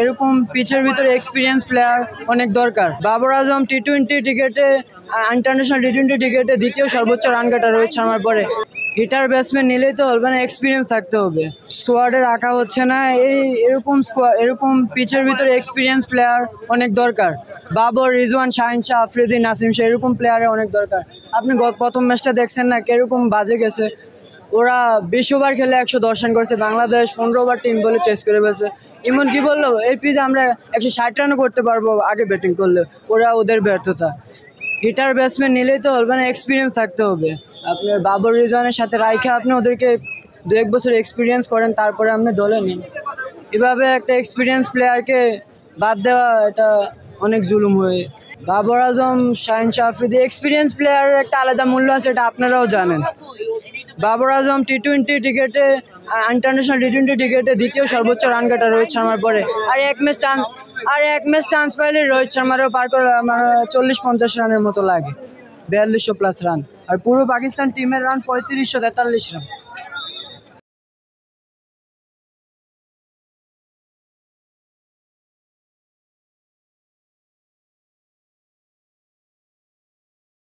এরকম পিচের ভিতরে এক্সপিরিয়েন্স প্লেয়ার অনেক দরকার। বাবর আজম টি-20 ক্রিকেটে, ইন্টারন্যাশনাল টি-20 ক্রিকেটে দ্বিতীয় সর্বোচ্চ রান কাটা রোহিত শর্মার পরে। হিটার ব্যাটসম্যান নিলেই তো হবে না, এক্সপিরিয়েন্স থাকতে হবে। স্কোয়াডে রাখা হচ্ছে না, এরকম পিচের ভিতরে এক্সপিরিয়েন্স প্লেয়ার অনেক দরকার। বাবর, রিজওয়ান, শাহিন শাহ, আফ্রিদি, নাসিম শাহ এরকম প্লেয়ারের অনেক দরকার। আপনি প্রথম ম্যাচটা দেখছেন না, কিরকম বাজে গেছে। ওরা 20 ওভার খেলে 110 রান করেছে, বাংলাদেশ 15 ওভার 3 বলে চেস করে ফেলছে। এমন কি বললো, এই পিচে আমরা 160 রানও করতে পারবো আগে ব্যাটিং করলে। ওদের ব্যর্থতা। হিটার ব্যাটসম্যান নিলেই তো হবে না, এক্সপিরিয়েন্স থাকতে হবে। আপনার বাবর, রিজওয়ানের সাথে রাইখে আপনি ওদেরকে 2-1 বছর এক্সপিরিয়েন্স করেন, তারপরে আপনি দলে নিন। এভাবে একটা এক্সপিরিয়েন্স প্লেয়ারকে বাদ দেওয়া এটা অনেক জুলুম হয়ে। বাবর আজম, শাহিন শাহ, আফ্রিদি এক্সপিরিয়েন্স প্লেয়ারের একটা আলাদা মূল্য আছে, এটা আপনারাও জানেন। বাবর আজম টি-20 ক্রিকেটে, ইন্টারন্যাশনাল টি-20 ক্রিকেটে দ্বিতীয় সর্বোচ্চ রান কাটা রোহিত শর্মার পরে। আর এক ম্যাচ চান্স পাইলে রোহিত শর্মারও পার করে 40-50 রানের মতো লাগে, 4200+ রান। আর পুরো পাকিস্তান টিমের রান 3543 রান।